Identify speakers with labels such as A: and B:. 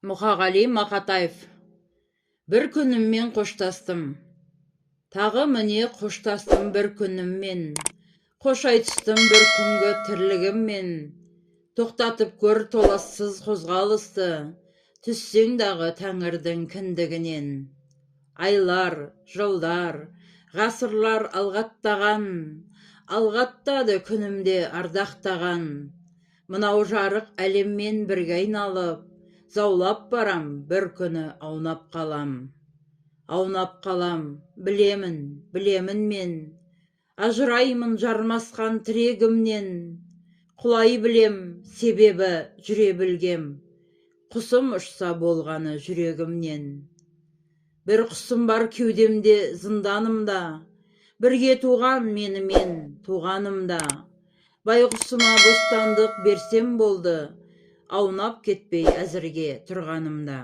A: Мұқағали Мақатаев. Бір күніммен қоштастым. Тағы міне қоштастым бір күніммен. Қош айтыстым бір күнгі тірлігіммен. Тоқтатып көр толассыз қозғалысты, түссең дағы тәңірдің кіндігінен. Айлар, жылдар, ғасырлар алғаттаған, алғаттады күнімде ардақтаған. Мынау жарық әлеммен бірге айналып, заулап барам, бір күні аунап қалам. Аунап қалам, білемін мен. Ажыраймын жармасқан тірегімнен. Құлай білем, себебі жүре білгем. Құсым ұшса болғаны жүрегімнен. Бір құсым бар кеудемде, зынданымда. Бірге туған менімен туғанымда. Байғұсыма бостандық берсем болды, аунап кетпей әзірге тұрғанымда.